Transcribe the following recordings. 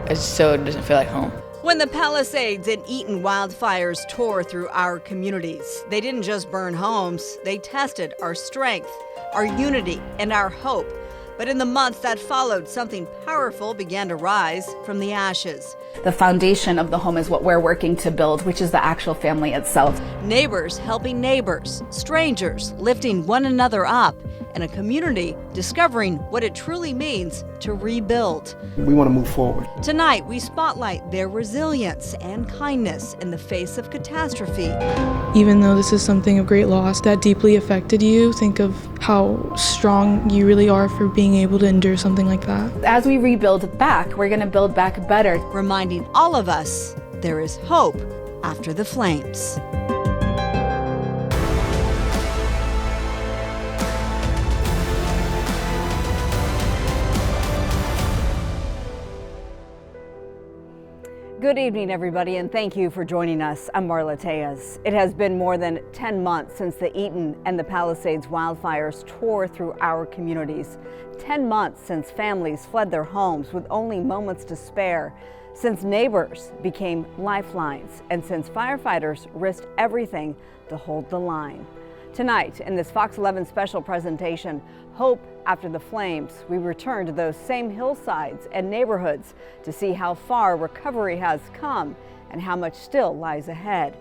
it still doesn't feel like home. When the Palisades and Eaton wildfires tore through our communities, they didn't just burn homes, they tested our strength, our unity, and our hope. But in the months that followed, something powerful began to rise from the ashes. The foundation of the home is what we're working to build, which is the actual family itself. Neighbors helping neighbors, strangers lifting one another up, and a community discovering what it truly means to rebuild. We want to move forward. Tonight, we spotlight their resilience and kindness in the face of catastrophe. Even though this is something of great loss that deeply affected you, think of how strong you really are for being able to endure something like that. As we rebuild back, we're going to build back better. Reminding all of us there is hope after the flames. Good evening, everybody, and thank you for joining us. I'm Marla Tejas. It has been more than 10 months since the Eaton and the Palisades wildfires tore through our communities. 10 months since families fled their homes with only moments to spare, since neighbors became lifelines, and since firefighters risked everything to hold the line. Tonight, in this Fox 11 special presentation, Hope After the Flames, we return to those same hillsides and neighborhoods to see how far recovery has come and how much still lies ahead.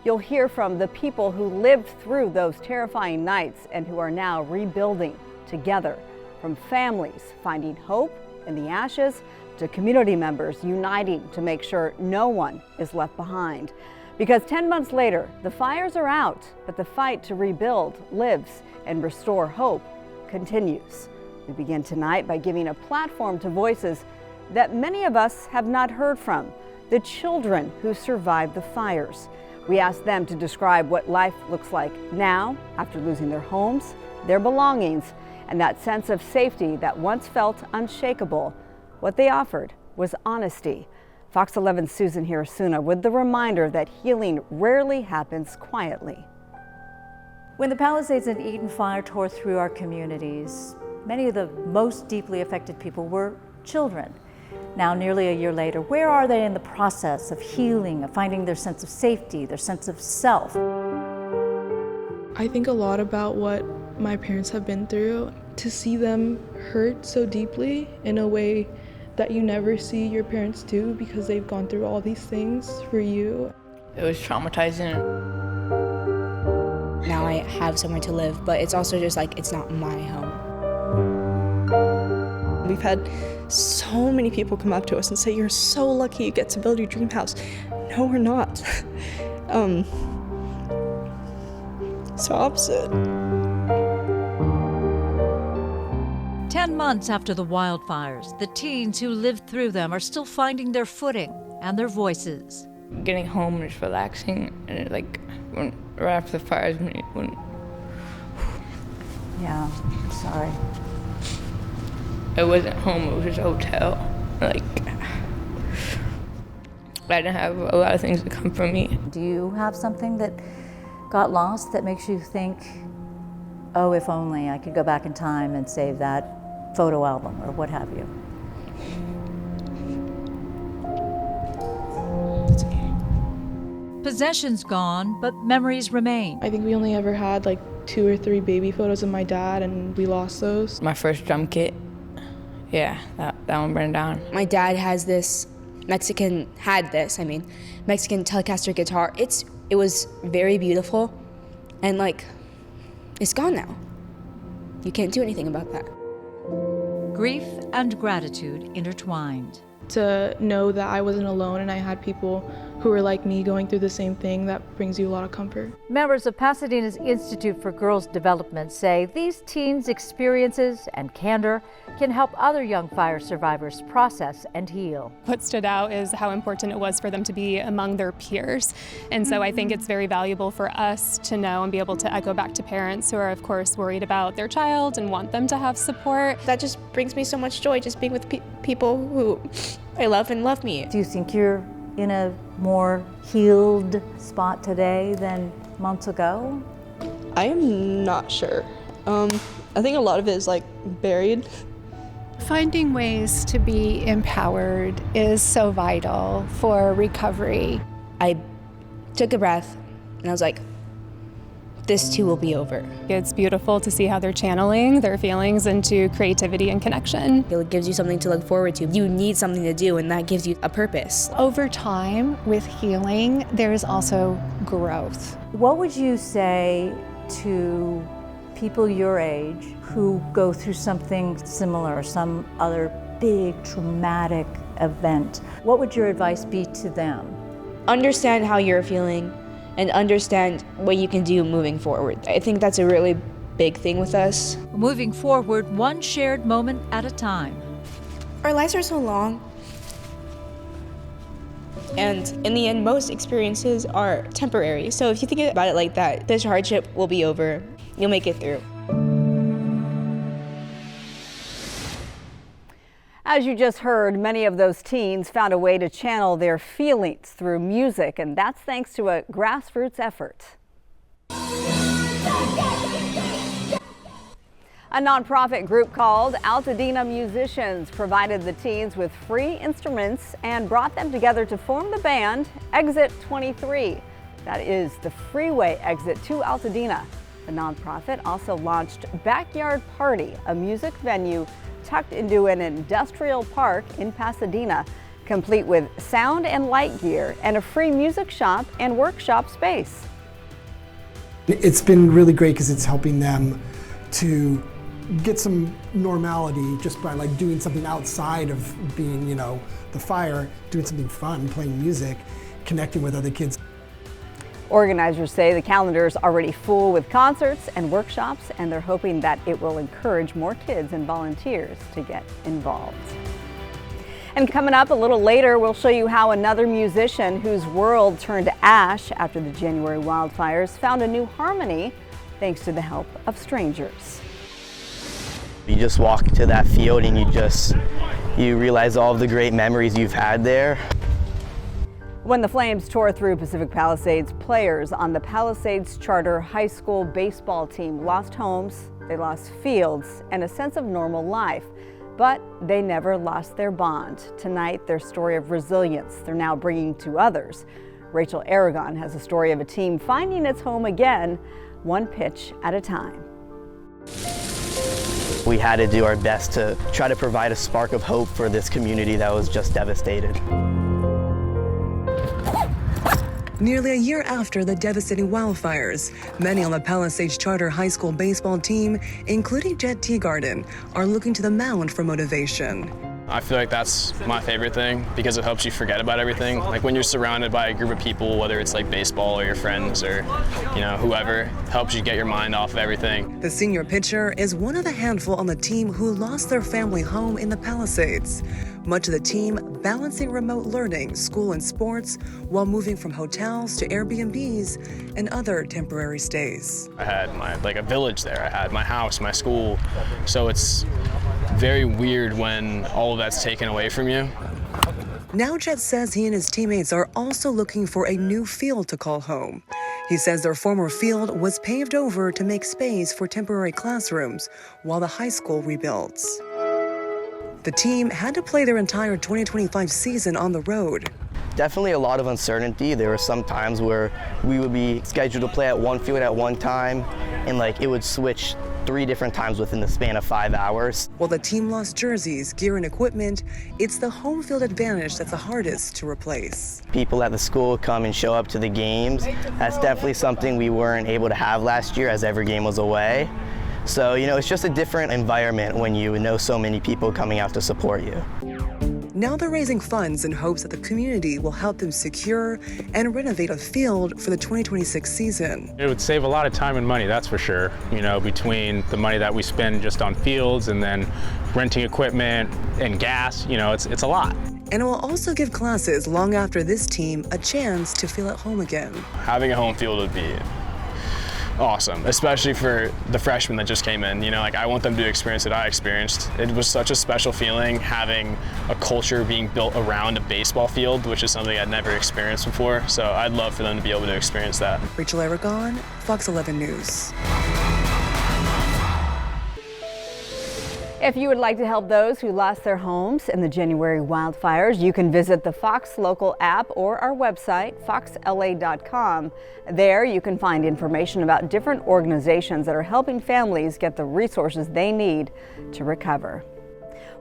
You'll hear from the people who lived through those terrifying nights and who are now rebuilding together, from families finding hope in the ashes to community members uniting to make sure no one is left behind. Because 10 months later, the fires are out, but the fight to rebuild, lives, and restore hope continues. We begin tonight by giving a platform to voices that many of us have not heard from, the children who survived the fires. We ask them to describe what life looks like now after losing their homes, their belongings, and that sense of safety that once felt unshakable. What they offered was honesty. Fox 11's Susan Hirasuna with the reminder that healing rarely happens quietly. When the Palisades and Eaton fire tore through our communities, many of the most deeply affected people were children. Now, nearly a year later, where are they in the process of healing, of finding their sense of safety, their sense of self? I think a lot about what my parents have been through. To see them hurt so deeply in a way that you never see your parents do because they've gone through all these things for you. It was traumatizing. Now I have somewhere to live, but it's also just like, it's not my home. We've had so many people come up to us and say, you're so lucky you get to build your dream house. No, we're not. It's the opposite. 10 months after the wildfires, the teens who lived through them are still finding their footing and their voices. Getting home and just relaxing, and right after the fires, Yeah, I'm sorry. it wasn't home, it was just a hotel. I didn't have a lot of things to come from me. Do you have something that got lost that makes you think, oh, if only I could go back in time and save that photo album or what have you? Possessions gone, but memories remain. I think we only ever had like 2 or 3 baby photos of my dad, and we lost those. My first drum kit, yeah, that one burned down. My dad has this Mexican Telecaster guitar. It was very beautiful, and it's gone now. You can't do anything about that. Grief and gratitude intertwined. To know that I wasn't alone and I had people who were like me going through the same thing, that brings you a lot of comfort. Members of Pasadena's Institute for Girls Development say these teens' experiences and candor can help other young fire survivors process and heal. What stood out is how important it was for them to be among their peers. And so I think it's very valuable for us to know and be able to echo back to parents who are, of course, worried about their child and want them to have support. That just brings me so much joy, just being with people who I love and love me. Do you think you're in a more healed spot today than months ago? I am not sure. I think a lot of it is buried. Finding ways to be empowered is so vital for recovery. I took a breath and I was like, this too will be over. It's beautiful to see how they're channeling their feelings into creativity and connection. It gives you something to look forward to. You need something to do, and that gives you a purpose. Over time, with healing, there is also growth. What would you say to people your age who go through something similar, some other big traumatic event? What would your advice be to them? Understand how you're feeling and understand what you can do moving forward. I think that's a really big thing with us. Moving forward, one shared moment at a time. Our lives are so long. And in the end, most experiences are temporary. So if you think about it like that, this hardship will be over. You'll make it through. As you just heard, many of those teens found a way to channel their feelings through music, and that's thanks to a grassroots effort. A nonprofit group called Altadena Musicians provided the teens with free instruments and brought them together to form the band Exit 23. That is the freeway exit to Altadena. The nonprofit also launched Backyard Party, a music venue tucked into an industrial park in Pasadena, complete with sound and light gear and a free music shop and workshop space. It's been really great because it's helping them to get some normality just by like doing something outside of being, the fire, doing something fun, playing music, connecting with other kids. Organizers say the calendar is already full with concerts and workshops, and they're hoping that it will encourage more kids and volunteers to get involved. And coming up a little later, we'll show you how another musician whose world turned to ash after the January wildfires found a new harmony thanks to the help of strangers. You just walk to that field and you realize all of the great memories you've had there. When the flames tore through Pacific Palisades, players on the Palisades Charter High School baseball team lost homes, they lost fields, and a sense of normal life. But they never lost their bond. Tonight, their story of resilience they're now bringing to others. Rachel Aragon has a story of a team finding its home again, one pitch at a time. We had to do our best to try to provide a spark of hope for this community that was just devastated. Nearly a year after the devastating wildfires, many on the Palisades Charter High School baseball team, including Jet Teagarden, are looking to the mound for motivation. I feel like that's my favorite thing because it helps you forget about everything. Like when you're surrounded by a group of people, whether it's like baseball or your friends or whoever, helps you get your mind off of everything. The senior pitcher is one of a handful on the team who lost their family home in the Palisades. Much of the team balancing remote learning, school and sports, while moving from hotels to Airbnbs and other temporary stays. I had a village there. I had my house, my school. So it's very weird when all of that's taken away from you. Now Jet says he and his teammates are also looking for a new field to call home. He says their former field was paved over to make space for temporary classrooms while the high school rebuilds. The team had to play their entire 2025 season on the road. Definitely a lot of uncertainty. There were some times where we would be scheduled to play at one field at one time, and it would switch 3 different times within the span of 5 hours. While the team lost jerseys, gear, and equipment, it's the home field advantage that's the hardest to replace. People at the school come and show up to the games. That's definitely something we weren't able to have last year as every game was away. So, it's just a different environment when you know so many people coming out to support you. Now they're raising funds in hopes that the community will help them secure and renovate a field for the 2026 season. It would save a lot of time and money, that's for sure. Between the money that we spend just on fields and then renting equipment and gas, it's a lot. And it will also give classes long after this team a chance to feel at home again. Having a home field would be awesome, especially for the freshmen that just came in. I want them to experience what I experienced. It was such a special feeling having a culture being built around a baseball field, which is something I'd never experienced before. So I'd love for them to be able to experience that. Rachel Aragon, Fox 11 News. If you would like to help those who lost their homes in the January wildfires, you can visit the Fox Local app or our website, foxla.com. There you can find information about different organizations that are helping families get the resources they need to recover.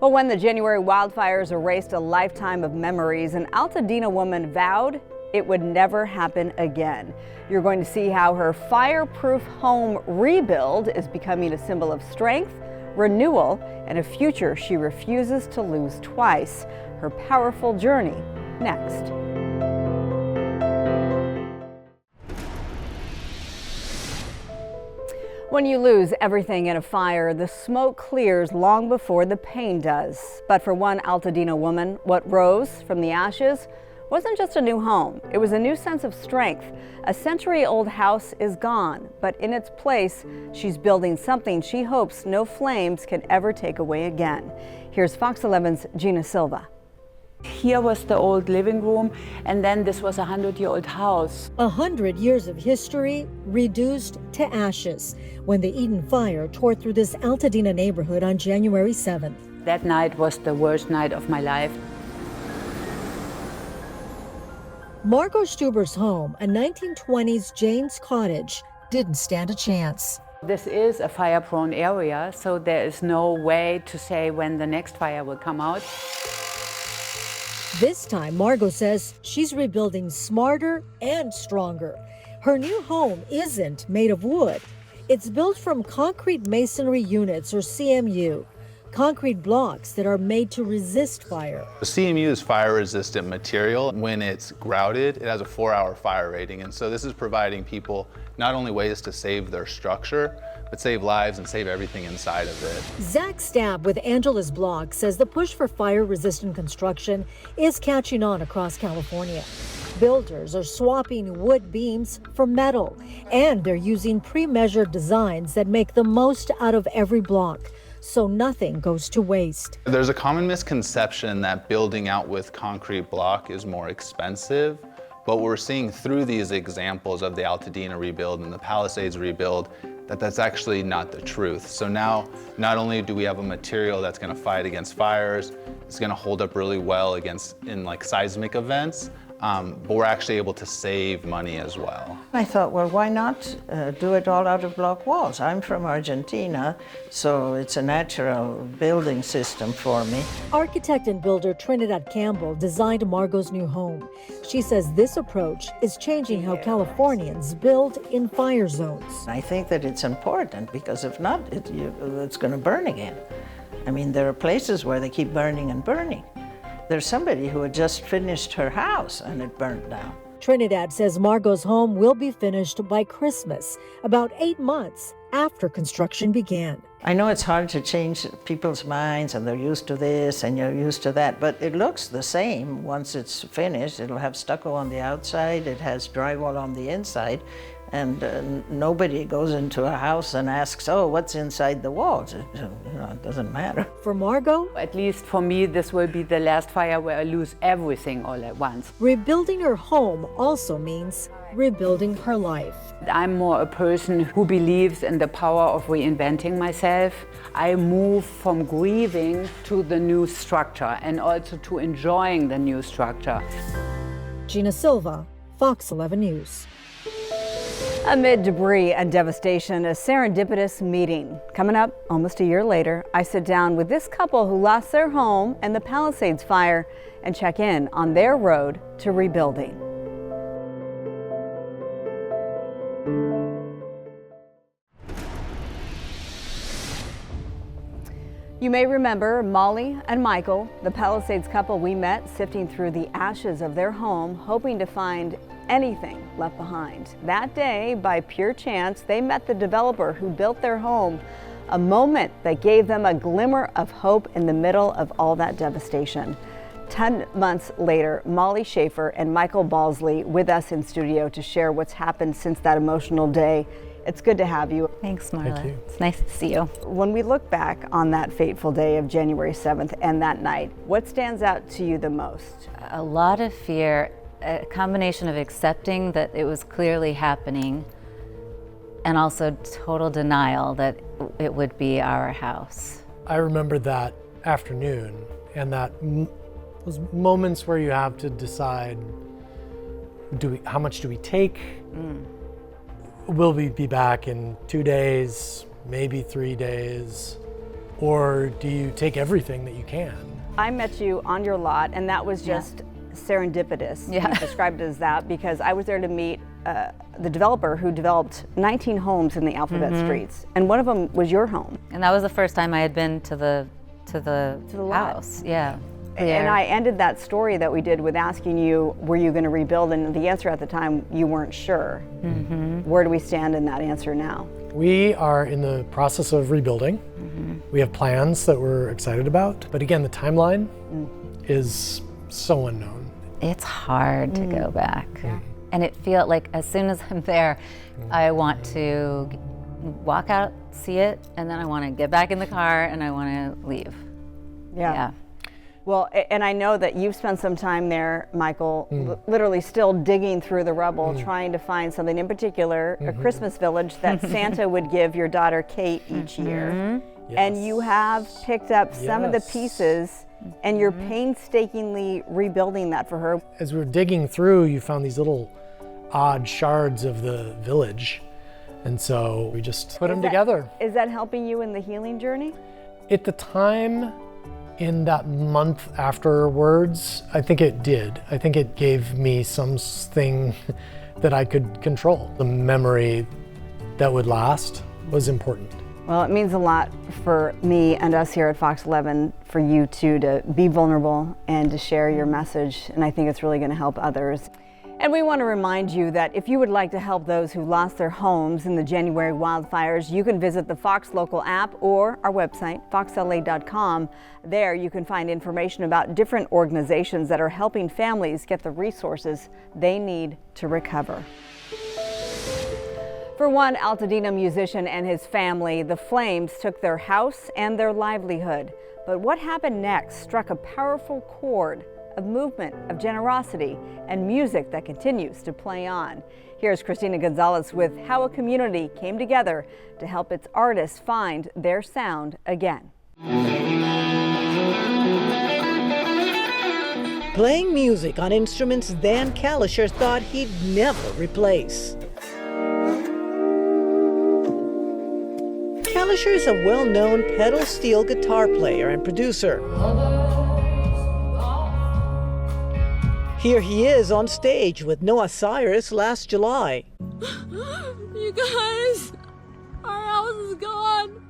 Well, when the January wildfires erased a lifetime of memories, an Altadena woman vowed it would never happen again. You're going to see how her fireproof home rebuild is becoming a symbol of strength, renewal, and a future she refuses to lose twice. Her powerful journey next. When you lose everything in a fire, the smoke clears long before the pain does. But for one Altadena woman, what rose from the ashes wasn't just a new home. It was a new sense of strength. A century-old house is gone, but in its place, she's building something she hopes no flames can ever take away again. Here's Fox 11's Gina Silva. Here was the old living room, and then this was a 100-year-old house. 100 years of history reduced to ashes when the Eden fire tore through this Altadena neighborhood on January 7th. That night was the worst night of my life. Margot Stuber's home, a 1920s Jane's cottage, didn't stand a chance. This is a fire-prone area, so there is no way to say when the next fire will come out. This time, Margot says she's rebuilding smarter and stronger. Her new home isn't made of wood. It's built from concrete masonry units, or CMU, concrete blocks that are made to resist fire. The CMU is fire-resistant material. When it's grouted, it has a 4-hour fire rating, and so this is providing people not only ways to save their structure, but save lives and save everything inside of it. Zach Stabb with Angela's Block says the push for fire-resistant construction is catching on across California. Builders are swapping wood beams for metal, and they're using pre-measured designs that make the most out of every block, so nothing goes to waste. There's a common misconception that building out with concrete block is more expensive, but we're seeing through these examples of the Altadena rebuild and the Palisades rebuild that that's actually not the truth. So now, not only do we have a material that's gonna fight against fires, it's gonna hold up really well in like seismic events, but we're actually able to save money as well. I thought, well, why not do it all out of block walls? I'm from Argentina, so it's a natural building system for me. Architect and builder Trinidad Campbell designed Margot's new home. She says this approach is changing how Californians build in fire zones. I think that it's important because if not, it's going to burn again. I mean, there are places where they keep burning and burning. There's somebody who had just finished her house and it burned down. Trinidad says Margot's home will be finished by Christmas, about 8 months after construction began. I know it's hard to change people's minds and they're used to this and you're used to that, but it looks the same once it's finished. It'll have stucco on the outside, it has drywall on the inside, and nobody goes into a house and asks, oh, what's inside the walls? It doesn't matter. For Margot, at least for me, this will be the last fire where I lose everything all at once. Rebuilding her home also means rebuilding her life. I'm more a person who believes in the power of reinventing myself. I move from grieving to the new structure and also to enjoying the new structure. Gina Silva, Fox 11 News. Amid debris and devastation, a serendipitous meeting. Coming up almost a year later, I sit down with this couple who lost their home in the Palisades fire and check in on their road to rebuilding. You may remember Molly and Michael, the Palisades couple we met sifting through the ashes of their home, hoping to find anything left behind. That day, by pure chance, they met the developer who built their home, a moment that gave them a glimmer of hope in the middle of all that devastation. 10 months later, Molly Schaefer and Michael Balsley with us in studio to share what's happened since that emotional day. It's good to have you. Thanks, Marla. Thank you. It's nice to see you. When we look back on that fateful day of January 7th and that night, what stands out to you the most? A lot of fear, a combination of accepting that it was clearly happening and also total denial that it would be our house. I remember that afternoon and those moments where you have to decide, how much do we take? Will we be back in 2 days, maybe 3 days? Or do you take everything that you can? I met you on your lot, and that was just serendipitous. Yeah. You described it as that because I was there to meet the developer who developed 19 homes in the Alphabet Streets, and one of them was your home. And that was the first time I had been to the house. Yeah. And I ended that story that we did with asking you, were you going to rebuild? And the answer at the time, you weren't sure. Where do we stand in that answer now? We are in the process of rebuilding. We have plans that we're excited about. But again, the timeline is so unknown. It's hard to go back. And it feels like as soon as I'm there, I want to walk out, see it, and then I want to get back in the car and I want to leave. Yeah. Well, and I know that you've spent some time there, Michael, literally still digging through the rubble, trying to find something in particular, a Christmas village that Santa would give your daughter Kate each year. And you have picked up some of the pieces and you're painstakingly rebuilding that for her. As we were digging through, you found these little odd shards of the village. And so we just put them together. Is that helping you in the healing journey? At the time, in that month afterwards, I think it did. I think it gave me something that I could control. The memory that would last was important. Well, it means a lot for me and us here at Fox 11 for you two to be vulnerable and to share your message, and I think it's really going to help others. And we want to remind you that if you would like to help those who lost their homes in the January wildfires, you can visit the Fox Local app or our website, foxla.com. There you can find information about different organizations that are helping families get the resources they need to recover. For one Altadena musician and his family, the flames took their house and their livelihood. But what happened next struck a powerful chord of movement, of generosity, and music that continues to play on. Here's Christina Gonzalez with how a community came together to help its artists find their sound again. Playing music on instruments Dan Kalischer thought he'd never replace. Kalischer is a well-known pedal steel guitar player and producer. Here he is on stage with Noah Cyrus last July. You guys, our house is gone.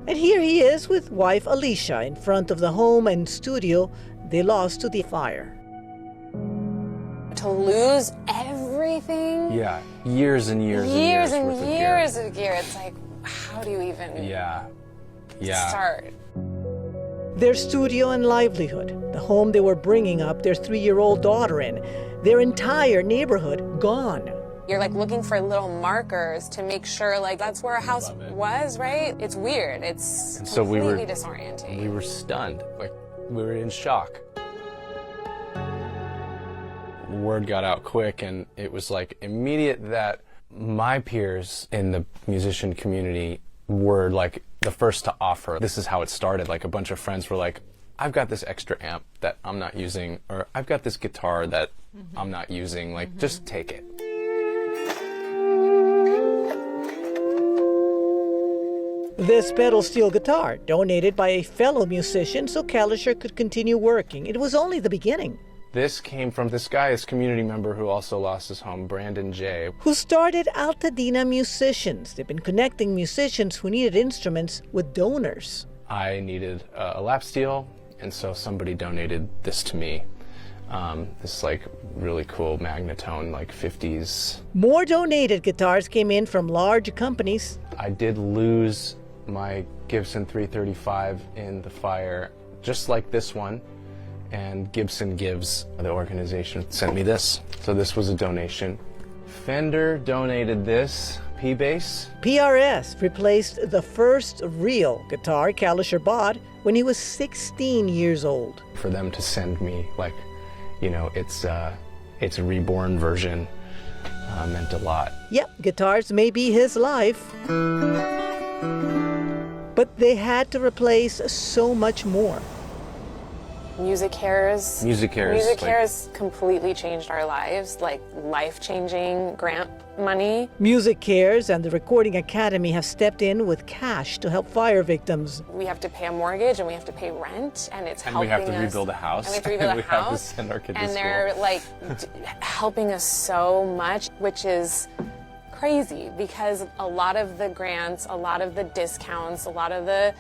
And here he is with wife Alicia in front of the home and studio they lost to the fire. To lose everything? Yeah, years and years and years and years of gear. It's like, how do you even start? Their studio and livelihood, the home they were bringing up their 3-year-old daughter in, their entire neighborhood gone. You're like looking for little markers to make sure like that's where our house was, right? It's weird. It's completely disorienting. We were stunned. Like we were in shock. Word got out quick and it was like immediate that my peers in the musician community were like the first to offer. This is how it started. Like a bunch of friends were like, I've got this extra amp that I'm not using, or I've got this guitar that I'm not using, like just take it. This pedal steel guitar, donated by a fellow musician so Kalischer could continue working. It was only the beginning. This came from this guy, this community member who also lost his home, Brandon J. Who started Altadena Musicians. They've been connecting musicians who needed instruments with donors. I needed a lap steel, and so somebody donated this to me. This like really cool Magnetone, like 50s. More donated guitars came in from large companies. I did lose my Gibson 335 in the fire, just like this one. And Gibson Gives, the organization, sent me this. So this was a donation. Fender donated this P-Bass. PRS replaced the first real guitar Kalischer bought when he was 16 years old. For them to send me, like, you know, it's a reborn version, meant a lot. Yep, guitars may be his life. But they had to replace so much more. Music Cares. Music Cares. Music Cares completely changed our lives, like life-changing grant money. Music Cares and the Recording Academy have stepped in with cash to help fire victims. We have to pay a mortgage and we have to pay rent, and it's helping us. And we have to rebuild a house. And we have to rebuild a house. have to send our kids to and school. they're like helping us so much, which is crazy because a lot of the grants, a lot of the discounts, a lot of the,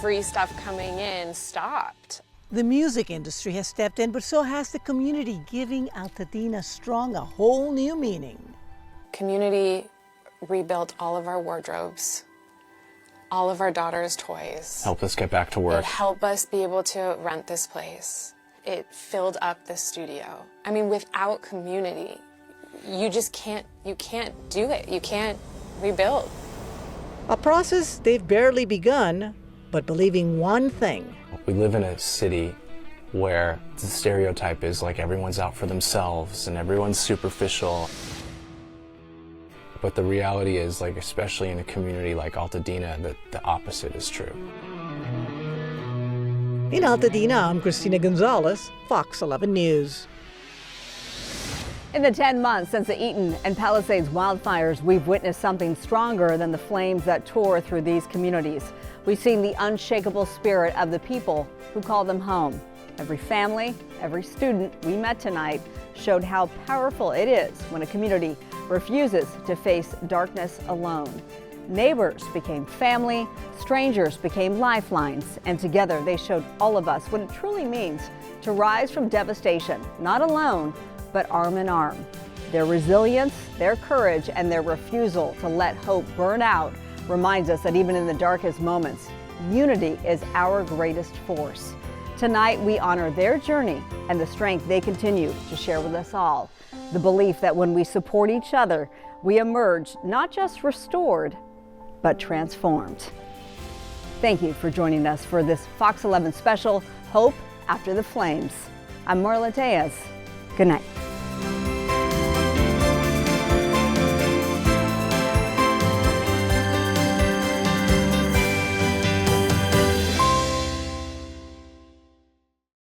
free stuff coming in stopped. The music industry has stepped in, but so has the community, giving Altadena Strong a whole new meaning. Community rebuilt all of our wardrobes, all of our daughters' toys. Help us get back to work. It helped us be able to rent this place. It filled up the studio. I mean, without community, you can't do it. You can't rebuild. A process they've barely begun, but believing one thing. We live in a city where the stereotype is like everyone's out for themselves and everyone's superficial. But the reality is, like, especially in a community like Altadena, that the opposite is true. In Altadena, I'm Christina Gonzalez, Fox 11 News. In the 10 months since the Eaton and Palisades wildfires, we've witnessed something stronger than the flames that tore through these communities. We've seen the unshakable spirit of the people who call them home. Every family, every student we met tonight showed how powerful it is when a community refuses to face darkness alone. Neighbors became family, strangers became lifelines, and together they showed all of us what it truly means to rise from devastation, not alone, but arm in arm. Their resilience, their courage, and their refusal to let hope burn out reminds us that even in the darkest moments, unity is our greatest force. Tonight, we honor their journey and the strength they continue to share with us all. The belief that when we support each other, we emerge not just restored, but transformed. Thank you for joining us for this Fox 11 special, Hope After the Flames. I'm Marla Tejas. Good night.